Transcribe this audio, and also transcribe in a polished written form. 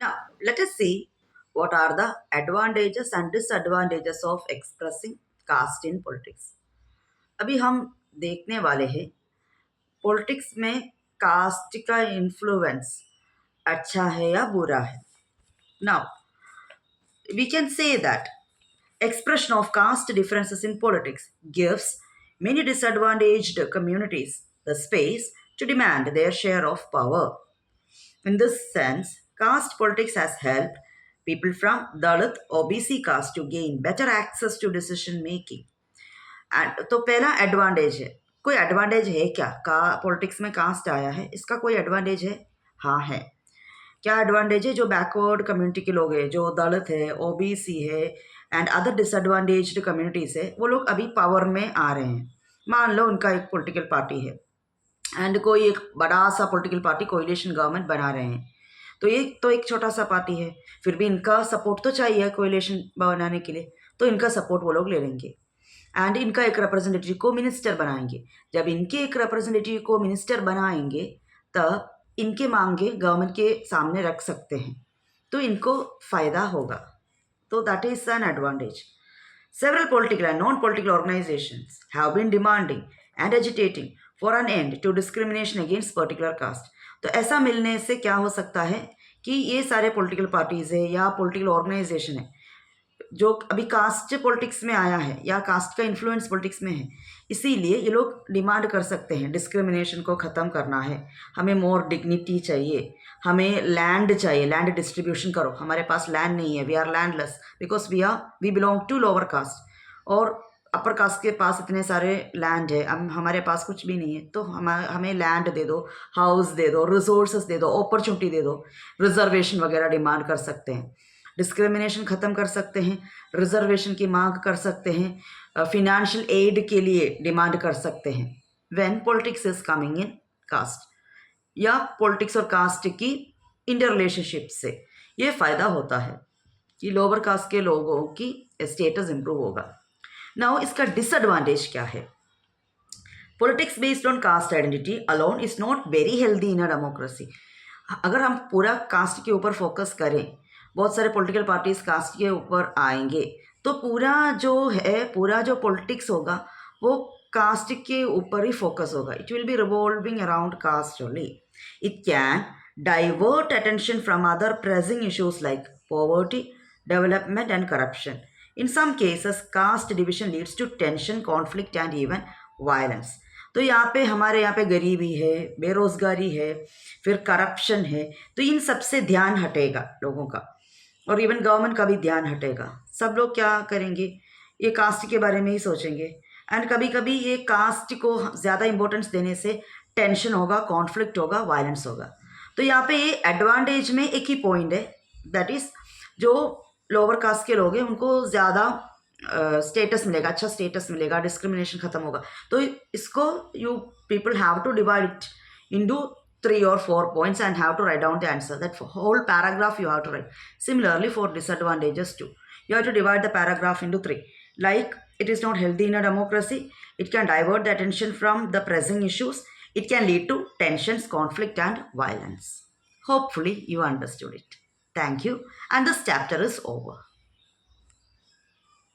Now, let us see what are the advantages and disadvantages of expressing caste in politics. अभी हम देखने वाले हैं पॉलिटिक्स में कास्ट का इन्फ्लुएंस अच्छा है या बुरा है. Now, we can say that expression of caste differences in politics gives many disadvantaged communities the space to demand their share of power. In this sense, caste politics has helped people from Dalit OBC caste to gain better access to decision making. And तो पहला advantage है. कोई advantage है क्या का politics में cast आया है, इसका कोई एडवांटेज है? हाँ है. क्या एडवांटेज है? जो बैकवर्ड कम्युनिटी के लोग हैं, जो दलित है, ओबीसी है एंड अदर डिसएडवांटेज्ड कम्युनिटीज है, वो लोग अभी पावर में आ रहे हैं. मान लो उनका एक पॉलिटिकल पार्टी है एंड कोई एक बड़ा सा पॉलिटिकल पार्टी कोलिशन गवर्नमेंट बना रहे हैं. तो ये तो एक छोटा सा पार्टी है, फिर भी इनका सपोर्ट तो चाहिए कोलिशन बनाने के लिए, तो इनका सपोर्ट वो लोग ले लेंगे एंड इनका एक रिप्रेजेंटेटिव को मिनिस्टर बनाएंगे. जब इनके एक रिप्रेजेंटेटिव को मिनिस्टर बनाएंगे तब इनके मांगे गवर्नमेंट के सामने रख सकते हैं, तो इनको फ़ायदा होगा. तो that is an advantage. Several political and non-political organizations have been demanding and agitating for an end to discrimination against particular caste. तो ऐसा मिलने से क्या हो सकता है कि ये सारे पॉलिटिकल पार्टीज़ है या पॉलिटिकल ऑर्गेनाइजेशन है जो अभी कास्ट पॉलिटिक्स में आया है या कास्ट का इन्फ्लुएंस पॉलिटिक्स में है, इसीलिए ये लोग डिमांड कर सकते हैं डिस्क्रिमिनेशन को ख़त्म करना है, हमें मोर डिग्निटी चाहिए, हमें लैंड चाहिए, लैंड डिस्ट्रीब्यूशन करो, हमारे पास लैंड नहीं है, we are landless because we belong to lower caste, और अपर कास्ट के पास इतने सारे लैंड है, हमारे पास कुछ भी नहीं है, तो हमें लैंड दे दो, हाउस दे दो, रिसोर्सेज दे दो, अपॉर्चुनिटी दे दो, रिजर्वेशन वगैरह डिमांड कर सकते हैं, डिस्क्रिमिनेशन ख़त्म कर सकते हैं, रिजर्वेशन की मांग कर सकते हैं, फिनेंशियल एड के लिए डिमांड कर सकते हैं. When politics is coming in caste या पॉलिटिक्स और कास्ट की इंटर रिलेशनशिप से ये फ़ायदा होता है कि लोअर कास्ट के लोगों की स्टेटस इंप्रूव होगा. नाउ इसका डिसएडवांटेज क्या है? Politics based on caste identity alone is not very healthy in a democracy. अगर हम पूरा कास्ट के ऊपर फोकस करें, बहुत सारे पॉलिटिकल पार्टीज कास्ट के ऊपर आएंगे, तो पूरा जो पॉलिटिक्स होगा वो कास्ट के ऊपर ही फोकस होगा. It will be revolving around caste only. It can divert attention from other pressing issues like poverty, development and corruption. In some cases caste division leads to tension, conflict and even violence. तो हमारे यहाँ पे गरीबी है, बेरोज़गारी है, फिर corruption है, तो इन सब से ध्यान हटेगा लोगों का और इवन गवर्नमेंट का भी ध्यान हटेगा. सब लोग क्या करेंगे? ये कास्ट के बारे में ही सोचेंगे एंड कभी कभी ये कास्ट को ज़्यादा इम्पोर्टेंस देने से टेंशन होगा, कॉन्फ्लिक्ट होगा, वायलेंस होगा. तो यहाँ पे ये एडवांटेज में एक ही पॉइंट है, दैट इज़ जो लोअर कास्ट के लोग हैं उनको ज़्यादा स्टेटस मिलेगा, अच्छा स्टेटस मिलेगा, डिस्क्रिमिनेशन खत्म होगा. तो इसको you people have to divide it into 3 or 4 points and have to write down the answer. That whole paragraph you have to write. Similarly for disadvantages too, you have to divide the paragraph into 3. Like, it is not healthy in a democracy, it can divert the attention from the pressing issues, it can lead to tensions, conflict and violence. Hopefully you understood it. Thank you, and this chapter is over.